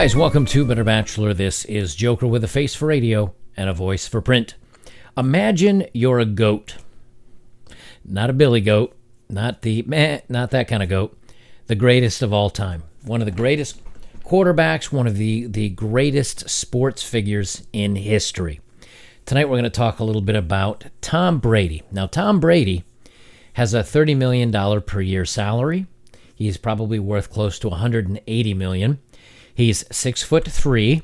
guys, welcome to Better Bachelor. This is Joker with a face for radio and a voice for print. Imagine you're a goat. Not a billy goat, not that kind of goat. The greatest of all time. One of the greatest quarterbacks, one of the greatest sports figures in history. Tonight we're going to talk a little bit about Tom Brady. Now, Tom Brady has a $30 million per year salary. He's probably worth close to $180 million. He's 6'3".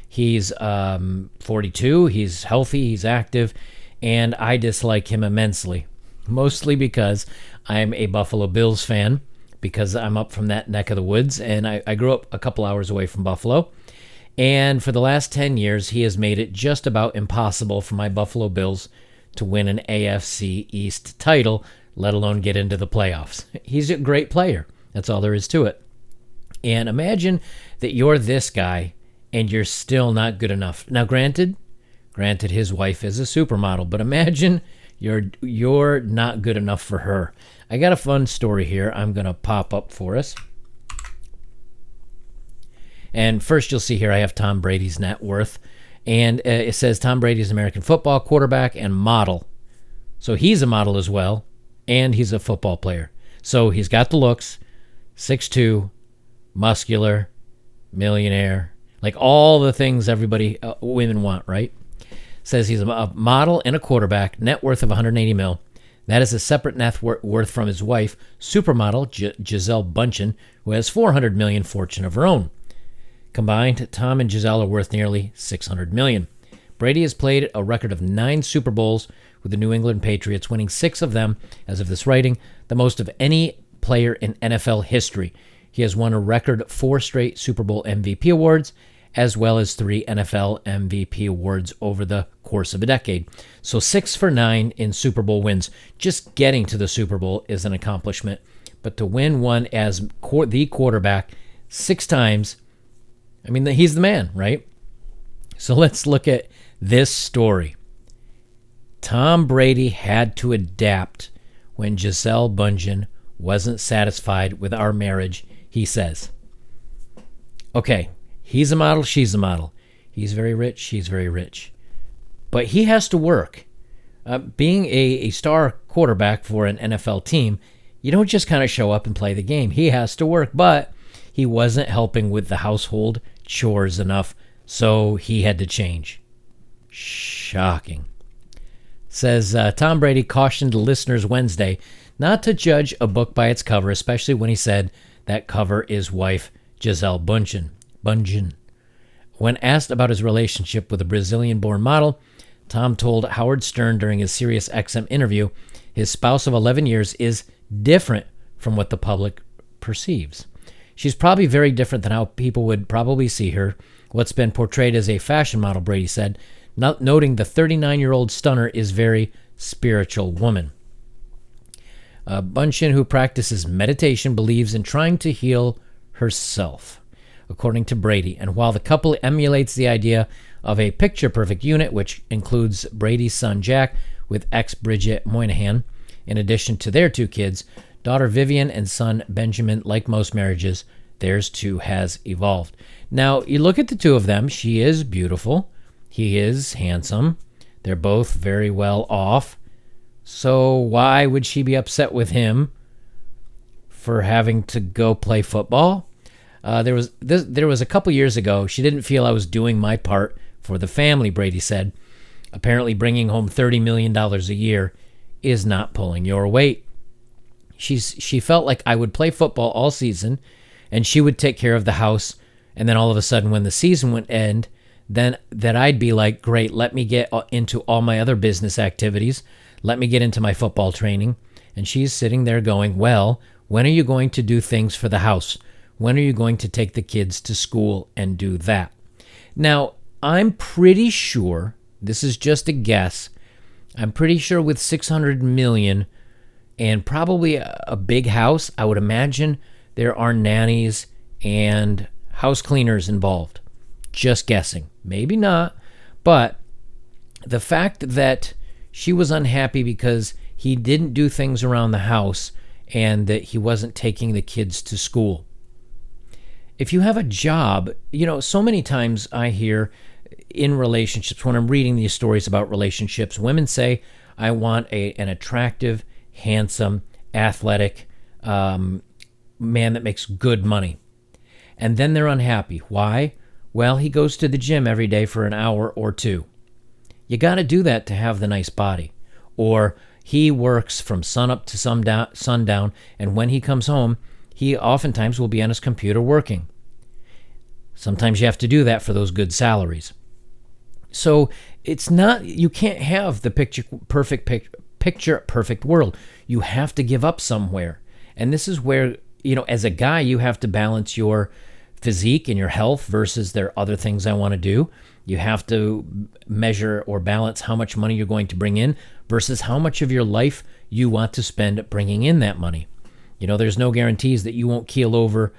He's 42. He's healthy. He's active. And I dislike him immensely. Mostly because I'm a Buffalo Bills fan. Because I'm up from that neck of the woods. And I grew up a couple hours away from Buffalo. And for the last 10 years, he has made it just about impossible for my Buffalo Bills to win an AFC East title, let alone get into the playoffs. He's a great player. That's all there is to it. And imagine that you're this guy and you're still not good enough. Now, granted, his wife is a supermodel, but imagine you're not good enough for her. I got a fun story here I'm going to pop up for us. And first you'll see here I have Tom Brady's net worth. And it says Tom Brady is an American football quarterback and model. So he's a model as well, and he's a football player. So he's got the looks, 6'2", muscular, millionaire, like all the things everybody, women want, right? Says he's a model and a quarterback, net worth of $180 million. That is a separate net worth from his wife, supermodel Gisele Bündchen, who has $400 million fortune of her own. Combined, Tom and Gisele are worth nearly $600 million. Brady has played a record of 9 Super Bowls with the New England Patriots, winning 6 of them, as of this writing, the most of any player in NFL history. He has won a record 4 straight Super Bowl MVP awards, as well as 3 NFL MVP awards over the course of a decade. So 6 for 9 in Super Bowl wins. Just getting to the Super Bowl is an accomplishment. But to win one as the quarterback 6 times, I mean, he's the man, right? So let's look at this story. Tom Brady had to adapt when Gisele Bündchen wasn't satisfied with our marriage, he says. Okay, he's a model, she's a model. He's very rich, she's very rich. But he has to work. Being a star quarterback for an NFL team, you don't just kind of show up and play the game. He has to work, but he wasn't helping with the household chores enough, so he had to change. Shocking. Says Tom Brady cautioned listeners Wednesday not to judge a book by its cover, especially when he said that cover is wife Gisele Bündchen. When asked about his relationship with a Brazilian-born model, Tom told Howard Stern during his Sirius XM interview his spouse of 11 years is different from what the public perceives. She's probably very different than how people would probably see her, what's been portrayed as a fashion model, Brady said, noting the 39-year-old stunner is very spiritual woman. Bündchen, who practices meditation, believes in trying to heal herself, according to Brady. And while the couple emulates the idea of a picture-perfect unit, which includes Brady's son Jack with ex-Bridget Moynihan, in addition to their 2 kids, daughter Vivian and son Benjamin, like most marriages, theirs too has evolved. Now, you look at the 2 of them. She is beautiful. He is handsome. They're both very well off. So why would she be upset with him for having to go play football? There was a couple years ago, she didn't feel I was doing my part for the family, Brady said. Apparently bringing home $30 million a year is not pulling your weight. She felt like I would play football all season, and she would take care of the house, and then all of a sudden when the season would end, then that I'd be like, great, let me get into all my other business activities. Let me get into my football training. And she's sitting there going, well, when are you going to do things for the house? When are you going to take the kids to school and do that? Now, I'm pretty sure, this is just a guess, I'm pretty sure with $600 million and probably a big house, I would imagine there are nannies and house cleaners involved. Just guessing. Maybe not. But the fact that she was unhappy because he didn't do things around the house and that he wasn't taking the kids to school. if you have a job, so many times I hear in relationships, when I'm reading these stories about relationships, women say, I want an attractive, handsome, athletic man that makes good money. And then they're unhappy. Why? Well, he goes to the gym every day for an hour or two. You got to do that to have the nice body. Or he works from sunup to sundown, and when he comes home, he oftentimes will be on his computer working. Sometimes you have to do that for those good salaries. So it's not, you can't have the picture perfect world. You have to give up somewhere. And this is where, as a guy, you have to balance your physique and your health versus there are other things I want to do. You have to measure or balance how much money you're going to bring in versus how much of your life you want to spend bringing in that money. There's no guarantees that you won't keel over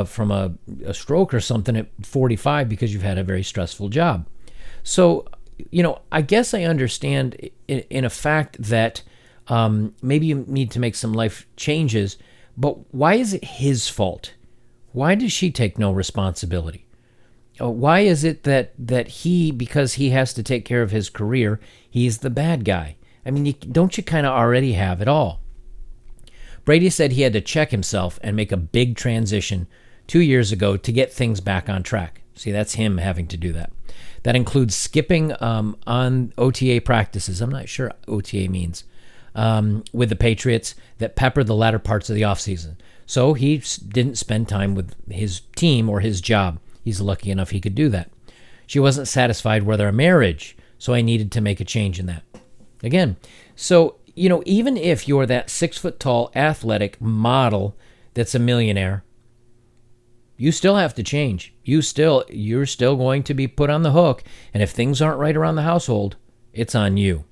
from a stroke or something at 45 because you've had a very stressful job. So, I guess I understand in a fact that maybe you need to make some life changes, but why is it his fault? Why does she take no responsibility? Why is it that he, because he has to take care of his career, he's the bad guy? I mean, don't you kind of already have it all? Brady said he had to check himself and make a big transition 2 years ago to get things back on track. See, that's him having to do that. That includes skipping on OTA practices. I'm not sure OTA means. With the Patriots that pepper the latter parts of the offseason. So he didn't spend time with his team or his job. He's lucky enough he could do that. She wasn't satisfied with our marriage, so I needed to make a change in that. Again, so, even if you're that 6-foot-tall athletic model that's a millionaire, you still have to change. You're still going to be put on the hook, and if things aren't right around the household, it's on you.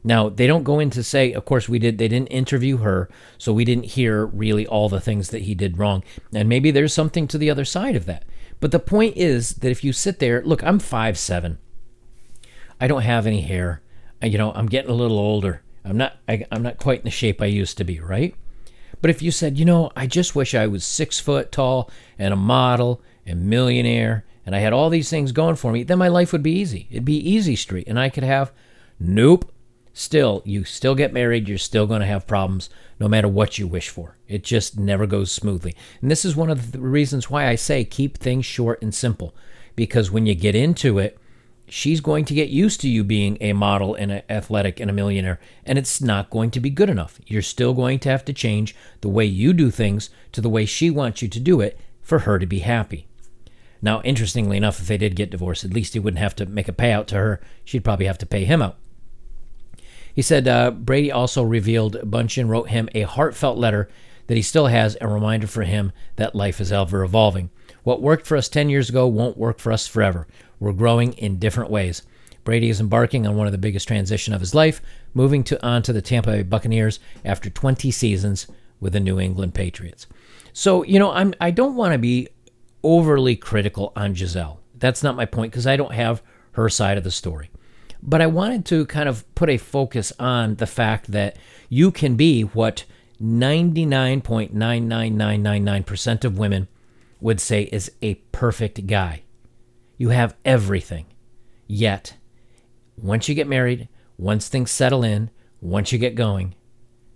Now, they don't go in to say, of course they didn't interview her, so we didn't hear really all the things that he did wrong. And maybe there's something to the other side of that. But the point is that if you sit there, look, I'm 5'7". I don't have any hair. I'm getting a little older. I'm not quite in the shape I used to be, right? But if you said, I just wish I was 6 foot tall and a model and millionaire and I had all these things going for me, then my life would be easy. It'd be easy street and I could have, nope. You still get married, you're still going to have problems no matter what you wish for. It just never goes smoothly. And this is one of the reasons why I say keep things short and simple. Because when you get into it, she's going to get used to you being a model and an athletic and a millionaire, and it's not going to be good enough. You're still going to have to change the way you do things to the way she wants you to do it for her to be happy. Now, interestingly enough, if they did get divorced, at least he wouldn't have to make a payout to her. She'd probably have to pay him out. He said Brady also revealed Bunchen wrote him a heartfelt letter that he still has, a reminder for him that life is ever evolving. What worked for us 10 years ago won't work for us forever. We're growing in different ways. Brady is embarking on one of the biggest transitions of his life, moving on to the Tampa Bay Buccaneers after 20 seasons with the New England Patriots. So, I don't want to be overly critical on Gisele. That's not my point because I don't have her side of the story. But I wanted to kind of put a focus on the fact that you can be what 99.99999% of women would say is a perfect guy. You have everything. Yet, once you get married, once things settle in, once you get going,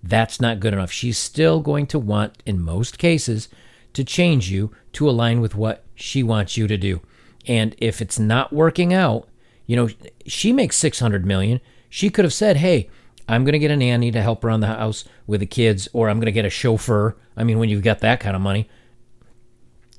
that's not good enough. She's still going to want, in most cases, to change you to align with what she wants you to do. And if it's not working out, she makes $600 million. She could have said, hey, I'm going to get a nanny to help around the house with the kids, or I'm going to get a chauffeur. I mean, when you've got that kind of money,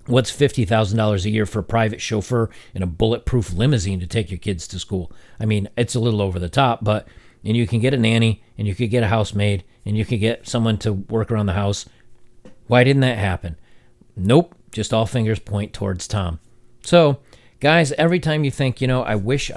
what's $50,000 a year for a private chauffeur and a bulletproof limousine to take your kids to school? I mean, it's a little over the top, and you can get a nanny, and you could get a housemaid, and you could get someone to work around the house. Why didn't that happen? Nope, just all fingers point towards Tom. So, guys, every time you think, I wish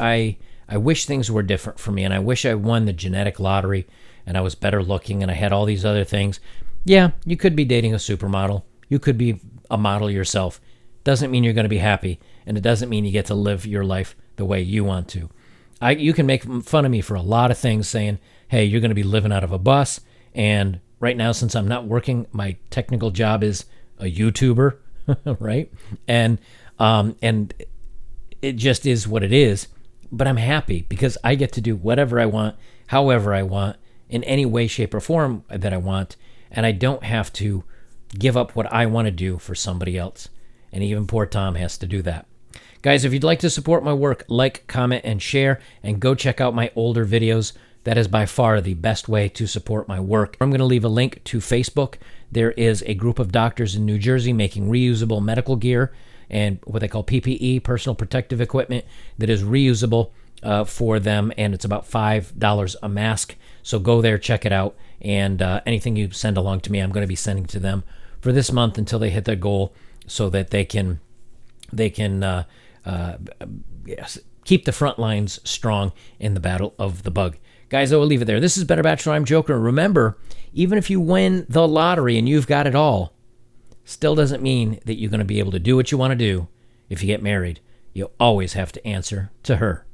things were different for me, and I wish I won the genetic lottery, and I was better looking, and I had all these other things. Yeah, you could be dating a supermodel. You could be a model yourself. Doesn't mean you're going to be happy, and it doesn't mean you get to live your life the way you want to. You can make fun of me for a lot of things, saying, hey, you're going to be living out of a bus, and right now, since I'm not working, my technical job is a YouTuber. right? And it just is what it is. But I'm happy because I get to do whatever I want, however I want, in any way, shape, or form that I want, and I don't have to give up what I want to do for somebody else. And even poor Tom has to do that. Guys, if you'd like to support my work, like, comment, and share, and go check out my older videos. That is by far the best way to support my work. I'm going to leave a link to Facebook. There is a group of doctors in New Jersey making reusable medical gear and what they call PPE, personal protective equipment, that is reusable for them, and it's about $5 a mask. So go there, check it out, and anything you send along to me, I'm going to be sending to them for this month until they hit their goal, so that they can keep the front lines strong in the battle of the bug. Guys, I will leave it there. This is Better Bachelor. I'm Joker. Remember, even if you win the lottery and you've got it all, still doesn't mean that you're going to be able to do what you want to do if you get married. You always have to answer to her.